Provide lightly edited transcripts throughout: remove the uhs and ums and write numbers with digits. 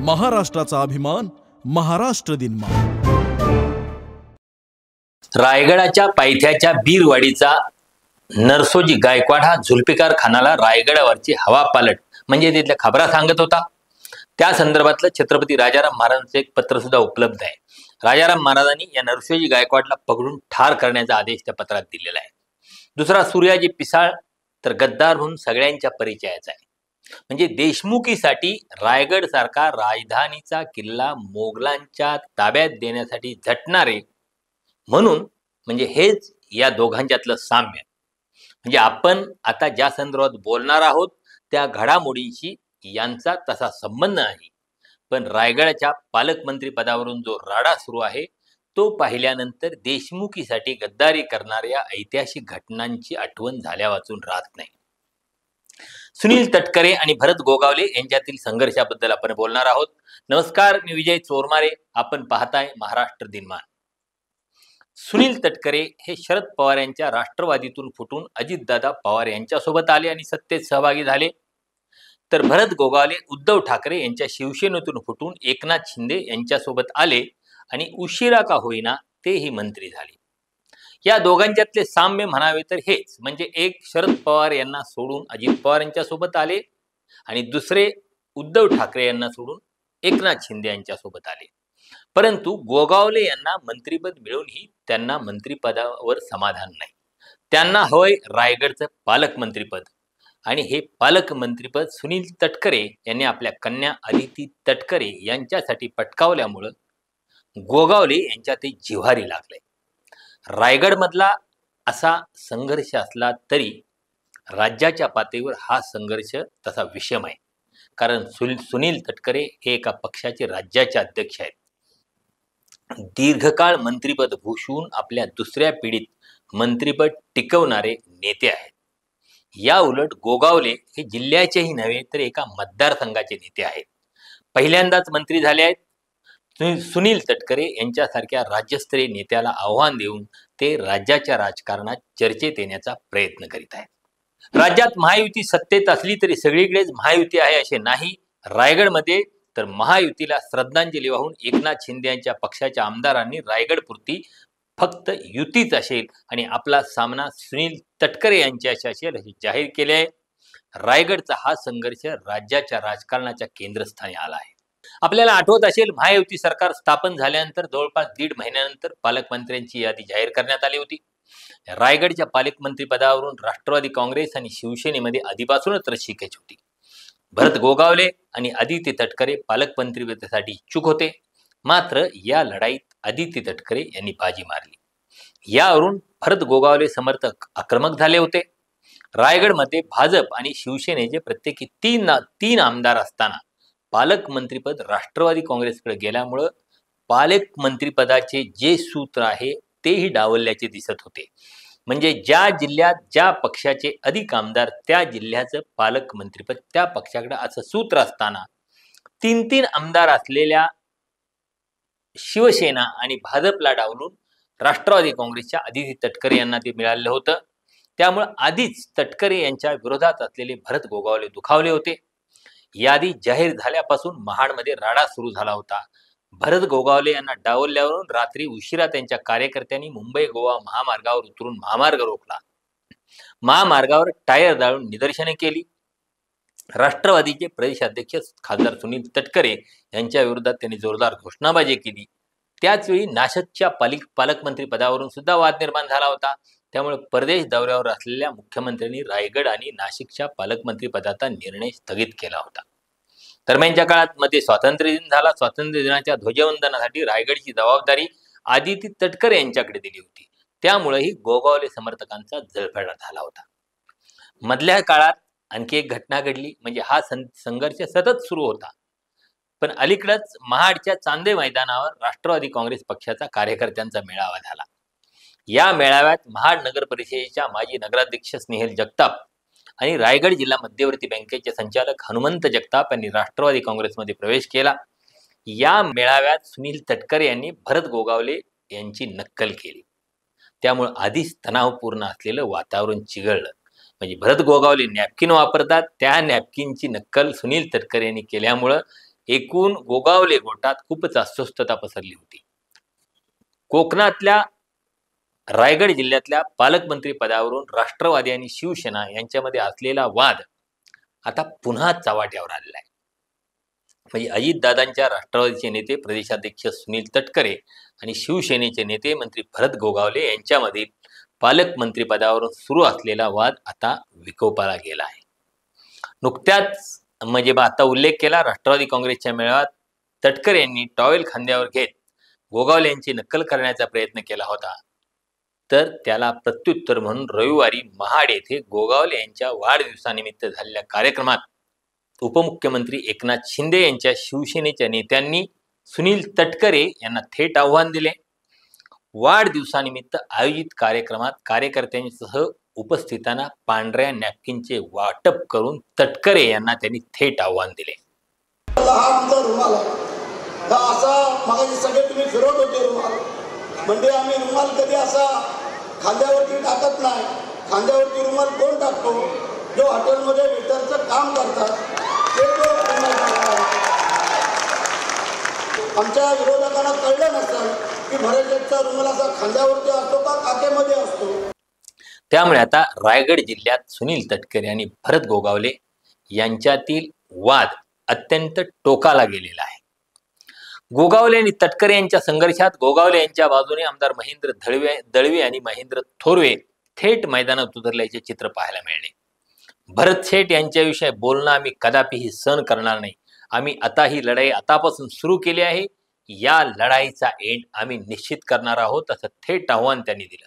महाराष्ट्राचा अभिमान, महाराष्ट्र दिनमा। रायगडाच्या पायथ्याच्या बीरवाडीचा नरसोजी गायकवाड हा झुल्फिकार खानाला रायगडावरची हवा पालट म्हणजे तिथल्या खबरा सांगत होता। त्या संदर्भातलं छत्रपती राजाराम महाराजांचं एक पत्र सुद्धा उपलब्ध आहे। राजाराम महाराजांनी या नरसोजी गायकवाडला पकडून ठार करण्याचा आदेश त्या पत्रात दिलेला आहे। दुसरा सूर्याजी पिसाळ तर गद्दार म्हणून सगळ्यांच्या परिचयाचा आहे। म्हणजे देशमुखीसाठी रायगड सारखा राजधानीचा किल्ला मोगलांच्या ताब्यात देण्यासाठी झटणारे म्हणून म्हणजे हेच या दोघांच्यातलं साम्य। म्हणजे आपण आता ज्या संदर्भात बोलणार आहोत त्या घडामोडींशी यांचा तसा संबंध नाही, पण रायगडाच्या पालकमंत्री पदावरून जो राडा सुरू आहे तो पाहिल्यानंतर देशमुखीसाठी गद्दारी करणाऱ्या ऐतिहासिक घटनांची आठवण झाल्या वाचून राहत नाही। सुनील तटकरे आणि भरत गोगावले यांच्यातील संघर्षाबद्दल आपण बोलणार आहोत। नमस्कार, मी विजय चोरमारे, आपण पाहताय महाराष्ट्र दिनमान। सुनील तटकरे हे शरद पवार यांच्या राष्ट्रवादीतून फुटून अजितदादा पवार यांच्यासोबत आले आणि सत्तेत सहभागी झाले, तर भरत गोगावले उद्धव ठाकरे यांच्या शिवसेनेतून फुटून एकनाथ शिंदे यांच्यासोबत आले आणि उशिरा का होईना तेही मंत्री झाले। या दोघांच्यातले साम्य म्हणावे तर हेच, म्हणजे एक शरद पवार यांना सोडून अजित पवार यांच्यासोबत आले आणि दुसरे उद्धव ठाकरे यांना सोडून एकनाथ शिंदे यांच्यासोबत आले। परंतु गोगावले यांना मंत्रिपद मिळूनही त्यांना मंत्रिपदावर समाधान नाही। त्यांना हवंय रायगडचं पालकमंत्रीपद आणि हे पालकमंत्रीपद सुनील तटकरे यांनी आपल्या कन्या अदिती तटकरे यांच्यासाठी पटकावल्यामुळं गोगावले यांच्या ते जिव्हारी लागले। रायगडमधला असा संघर्ष असला तरी राज्याच्या पातळीवर हा संघर्ष तसा विषम आहे, कारण सुनील तटकरे हे एका पक्षाचे राज्याचे अध्यक्ष आहेत। दीर्घकाळ मंत्रिपद भूषवून आपल्या दुसऱ्या पिढीत मंत्रिपद टिकवणारे नेते आहेत। या उलट गोगावले हे जिल्ह्याचेही नव्हे तर एका मतदारसंघाचे नेते आहेत, पहिल्यांदाच मंत्री झाले आहेत। सुनील तटकरे यांच्यासारख्या राज्यस्तरीय नेत्याला आव्हान देऊन ते राज्याच्या राजकारणात चर्चेत येण्याचा प्रयत्न करीत आहेत। राज्यात महायुती सत्तेत असली तरी सगळीकडेच महायुती आहे असे नाही। रायगडमध्ये तर महायुतीला श्रद्धांजली वाहून एकनाथ शिंदे यांच्या पक्षाच्या आमदारांनी रायगडपुरती फक्त युतीच असेल आणि आपला सामना सुनील तटकरे यांच्याशी असेल असे जाहीर केले आहे। रायगडचा हा संघर्ष राज्याच्या राजकारणाच्या केंद्रस्थानी आला आहे। आपल्याला आठवत असेल, महायुती सरकार स्थापन झाल्यानंतर जवळपास 1.5 महिन्यानंतर पालकमंत्र्यांची यादी जाहीर करण्यात आली होती। रायगडच्या पालकमंत्री पदावरून राष्ट्रवादी काँग्रेस आणि शिवसेनेमध्ये आधीपासूनच रस्सीखेच होती। भरत गोगावले आणि आदिती तटकरे पालकमंत्रीपदासाठी इच्छुक होते, मात्र या लढाईत आदिती तटकरे यांनी बाजी मारली। यावरून भरत गोगावले समर्थक आक्रमक झाले होते। रायगडमध्ये भाजप आणि शिवसेनेचे प्रत्येकी तीन आमदार असताना पालकमंत्रीपद राष्ट्रवादी काँग्रेसकडे गेल्यामुळं पालकमंत्रीपदाचे जे सूत्र आहे तेही डावलल्याचे दिसत होते। म्हणजे ज्या जिल्ह्यात ज्या पक्षाचे अधिक आमदार त्या जिल्ह्याचं पालकमंत्रीपद त्या पक्षाकडे असं सूत्र असताना 3 आमदार असलेल्या शिवसेना आणि भाजपला डावलून राष्ट्रवादी काँग्रेसच्या आदिती तटकरे यांना ते मिळालेलं होतं। त्यामुळे आधीच तटकरे यांच्या विरोधात असलेले भरत गोगावले दुखावले होते। यादी जाहीर झाल्यापासून महाडमध्ये राडा सुरू झाला होता। भरत गोगावले यांना डावलल्यावरून रात्री उशिरा त्यांच्या कार्यकर्त्यांनी मुंबई गोवा महामार्गावर उतरून महामार्ग रोखला। महामार्गावर टायर जाळून निदर्शने केली। राष्ट्रवादीचे प्रदेशाध्यक्ष खासदार सुनील तटकरे यांच्या विरोधात त्यांनी जोरदार घोषणाबाजी केली। त्याचवेळी नाशिकच्या पालकमंत्री पदावरून सुद्धा वाद निर्माण झाला होता। त्यामुळे परदेश दौऱ्यावर असलेल्या मुख्यमंत्र्यांनी रायगड आणि नाशिकच्या पालकमंत्री पदाचा निर्णय स्थगित केला होता। दरम्यानच्या काळात मध्ये स्वातंत्र्य दिन झाला। स्वातंत्र्य दिनाच्या ध्वजवंदनासाठी रायगडची जबाबदारी आदिती तटकरे यांच्याकडे दिली होती। त्यामुळेही गोगावले समर्थकांचा जळफळा झाला होता। मधल्या काळात आणखी एक घटना घडली, म्हणजे हा संघर्ष सतत सुरू होता, पण अलीकडेच महाडच्या चांदे मैदानावर राष्ट्रवादी काँग्रेस पक्षाचा कार्यकर्त्यांचा मेळावा झाला। या मेळाव्यात महाड नगर परिषदेच्या माजी नगराध्यक्ष स्नेहल जगताप आणि रायगड जिल्हा मध्यवर्ती बँकेचे संचालक हनुमंत जगताप यांनी राष्ट्रवादी काँग्रेसमध्ये प्रवेश केला। या मेळाव्यात सुनील तटकरे यांनी भरत गोगावले यांची नक्कल केली। त्यामुळे आधीच तणावपूर्ण असलेलं वातावरण चिघळलं। म्हणजे भरत गोगावले नॅपकिन वापरतात, त्या नॅपकिनची नक्कल सुनील तटकरे यांनी केल्यामुळं एकूण गोगावले गोटात खूपच अस्वस्थता पसरली होती. कोकणातल्या रायगड जिल्ह्यातल्या पालकमंत्री पदावरून राष्ट्रवादी आणि शिवसेना यांच्यामध्ये असलेला वाद आता पुन्हा चव्हाट्यावर आलेला आहे. म्हणजे अजितदादांच्या राष्ट्रवादीचे नेते प्रदेशाध्यक्ष सुनील तटकरे आणि शिवसेनेचे नेते मंत्री भरत गोगावले यांच्यामधील पालकमंत्री पदावरून सुरू असलेला वाद आता विकोपाला गेला आहे. नुकत्याच म्हणजे आता उल्लेख केला, राष्ट्रवादी काँग्रेसच्या मेळाव्यात तटकरे यांनी टॉवेल खांद्यावर घेत गोगावले यांची नक्कल करण्याचा प्रयत्न केला होता. तर त्याला प्रत्युत्तर म्हणून रविवारी महाड येथे गोगावले यांच्या वाढदिवसानिमित्त झालेल्या कार्यक्रमात उपमुख्यमंत्री एकनाथ शिंदे यांच्या शिवसेनेच्या नेत्यांनी सुनील तटकरे यांना थेट आव्हान दिले. वाढदिवसानिमित्त आयोजित कार्यक्रमात कार्यकर्त्यांसह उपस्थितांना पांढऱ्या नॅपकिनचे वाटप करून तटकरे यांना त्यांनी थेट आव्हान दिले. असा मगाशी सगळे तुम्ही फिरवत होते रुमाल, म्हणजे आम्ही रुमाल कधी असा खांद्यावरती टाकत नाही. खांद्यावरती रुमाल कोण टाकतो? जो हॉटेलमध्ये वेटरचं काम करतात ते रुमाल टाकतात. आमच्या विरोधकांना कळलं नसेल की भरतचा रुमाल असा खांद्यावरती असतो का काकेमध्ये असतो. त्यामुळे आता रायगड जिल्ह्यात सुनील तटकरे आणि भरत गोगावले यांच्यातील वाद अत्यंत टोकाला गेलेला आहे. गोगावले आणि तटकरे यांच्या संघर्षात गोगावले यांच्या बाजूने आमदार महेंद्र दळवे आणि महेंद्र थोरवे थेट मैदानात उतरल्याचे चित्र पाहायला मिळाले. भरत शेठ यांच्याविषयी बोलणं आम्ही कदापिही सहन करणार नाही. आम्ही आता ही लढाई आतापासून सुरू केली आहे. या लढाईचा एंड आम्ही निश्चित करणार आहोत, असं थेट आव्हान त्यांनी दिलं.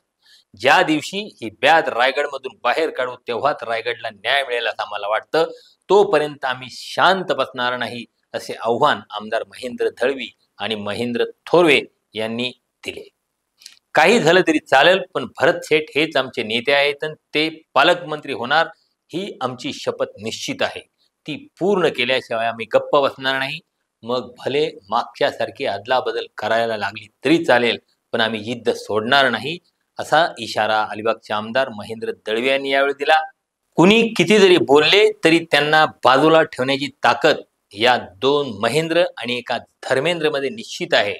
ज्या दिवशी ही ब्याद रायगडमधून बाहेर काढू तेव्हाच रायगडला न्याय मिळेल असं आम्हाला वाटतं. तोपर्यंत आम्ही शांत बसणार नाही, असे आव्हान आमदार महेंद्र दळवी आणि महेंद्र थोरवे यांनी दिले. काही झालं तरी चालेल, पण भरत शेठ हेच आमचे नेते आहेत आणि ते पालकमंत्री होणार ही आमची शपथ निश्चित आहे. ती पूर्ण केल्याशिवाय आम्ही गप्प बसणार नाही. मग भले मागच्यासारखी अदलाबदल करायला लागली तरी चालेल, पण आम्ही जिद्द सोडणार नाही, असा इशारा अलिबागचे आमदार महेंद्र दळवे यांनी यावेळी दिला. कुणी किती जरी बोलले तरी त्यांना बाजूला ठेवण्याची ताकद या दोन महेंद्र आणि एका धर्मेंद्रमध्ये निश्चित आहे,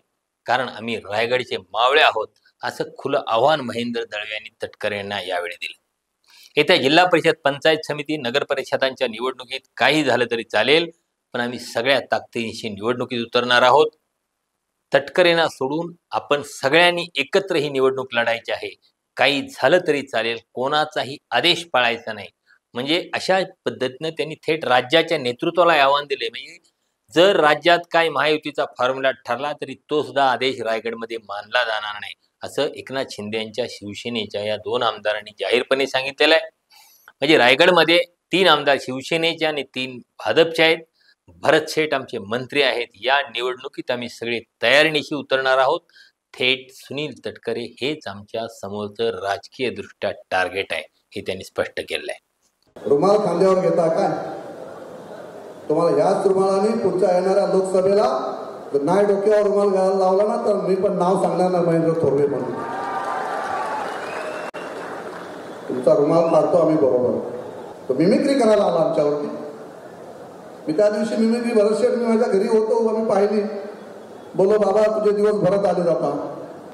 कारण आम्ही रायगडचे मावळे आहोत, असं खुलं आव्हान महेंद्र दळवे यांनी तटकरे यांना यावेळी दिलं. येत्या जिल्हा परिषद, पंचायत समिती, नगर परिषदांच्या निवडणुकीत काही झालं तरी चालेल, पण आम्ही सगळ्या ताकदीनिशी निवडणुकीत उतरणार आहोत. तटकरेंना सोडून आपण सगळ्यांनी एकत्र ही निवडणूक लढायची आहे. काही झालं तरी चालेल, कोणाचाही आदेश पाळायचा नाही. म्हणजे अशा पद्धतीनं त्यांनी थेट राज्याच्या नेतृत्वाला आव्हान दिले. म्हणजे जर राज्यात काय महायुतीचा फॉर्म्युला ठरला तरी तो सुद्धा आदेश रायगडमध्ये मानला जाणार नाही, असं एकनाथ शिंदे यांच्या शिवसेनेच्या या दोन आमदारांनी जाहीरपणे सांगितलेलं आहे. म्हणजे रायगडमध्ये 3 आमदार शिवसेनेचे आणि 3 भाजपचे आहेत. भरत शेठ आमचे मंत्री आहेत. या निवडणुकीत आम्ही सगळे तयारीनिशी उतरणार आहोत. थेट सुनील तटकरे हेच आमच्या समोरचं राजकीय दृष्ट्या टार्गेट आहे, हे त्यांनी स्पष्ट केलं आहे. रुमाल खांद्यावर घेता काय? तुम्हाला याच रुमालाने पुढच्या येणाऱ्या लोकसभेला जर नाही डोक्यावर रुमाल घालायला लावला ना, तर मी पण नाव सांगणार ना, महेंद्र थोरवे म्हणून. तुमचा रुमाल काढतो आम्ही बरोबर. तो मिमिक्री करायला आला आमच्यावरती. मी त्या दिवशी मिमिक्री भरत शेठ, मी माझ्या घरी होतो, आम्ही पाहिली. बोलो बाबा, तुझे दिवस भरत आले जाता.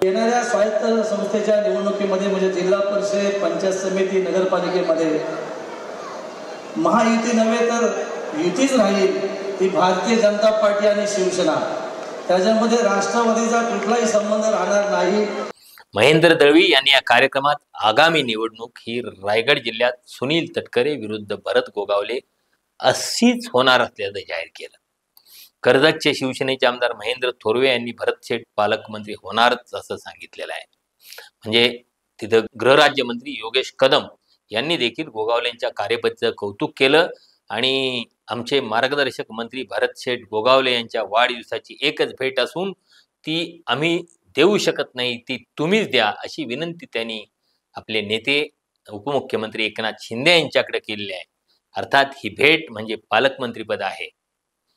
येणाऱ्या स्वायत्त संस्थेच्या निवडणुकीमध्ये म्हणजे जिल्हा परिषद, पंचायत समिती, नगरपालिकेमध्ये महायुती नव्हे तर युतीच राहील, ती भारतीय जनता पार्टी आणि शिवसेना. त्याच्यामध्ये राष्ट्रवादीचा कुठलाही संबंध राहणार नाही. महेंद्र दळवी यांनी या कार्यक्रमात आगामी निवडणूक ही रायगड जिल्ह्यात सुनील तटकरे विरुद्ध भरत गोगावले अशीच होणार असल्याचं जाहीर केलं. कर्जतचे शिवसेनेचे आमदार महेंद्र थोरवे यांनी भरत शेठ पालकमंत्री होणारच असं सांगितलेलं आहे. म्हणजे तिथं गृहराज्यमंत्री योगेश कदम यांनी देखील गोगावलेंच्या कार्यपद्धतीचं कौतुक केलं आणि आमचे मार्गदर्शक मंत्री भरत शेठ गोगावले यांच्या वाढदिवसाची एकच भेट असून ती आम्ही देऊ शकत नाही, ती तुम्हीच द्या, अशी विनंती त्यांनी आपले नेते उपमुख्यमंत्री एकनाथ शिंदे यांच्याकडे केलेली आहे. अर्थात ही भेट म्हणजे पालकमंत्रीपद आहे.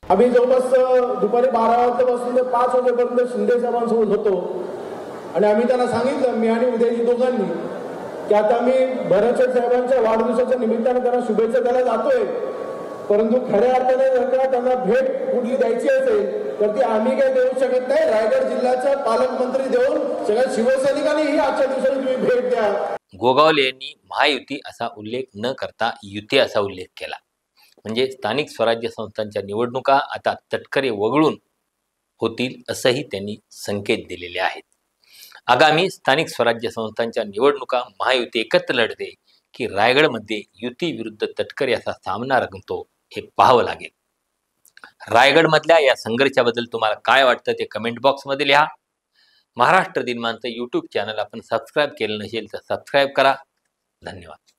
आम्ही जवळपास दुपारी 12 वाजल्यापासून ते 5 वाजेपर्यंत शिंदे साहेबांसोबत होतो आणि आम्ही त्यांना सांगितलं, मी आणि उदयजी दोघांनी, की आता आम्ही भरत साहेबांच्या वाढदिवसाच्या निमित्तानं त्यांना शुभेच्छा द्यायला जातोय, परंतु खऱ्या अर्थाने जर का त्यांना भेट कुठली द्यायची असेल तर ती आम्ही काही देऊ शकत नाही. रायगड जिल्ह्याचा पालकमंत्री देऊन सगळ्या शिवसैनिकांनी ही आजच्या दिवसाला तुम्ही भेट द्या. गोगावले यांनी महायुती असा उल्लेख न करता युती असा उल्लेख केला. म्हणजे स्थानिक स्वराज्य संस्थांच्या निवडणुका आता तटकरे वगळून होतील असंही त्यांनी संकेत दिलेले आहेत. आगामी स्थानिक स्वराज्य संस्थांच्या निवडणुका महायुती एकत्र लढते की रायगडमध्ये युती विरुद्ध तटकरे असा सामना रंगतो हे पाहावं लागेल. रायगडमधल्या या संघर्षाबद्दल तुम्हाला काय वाटतं ते कमेंट बॉक्समध्ये लिहा. महाराष्ट्र दिनमानचं यूट्यूब चॅनल आपण सबस्क्राईब केलं नसेल तर सबस्क्राईब करा. धन्यवाद.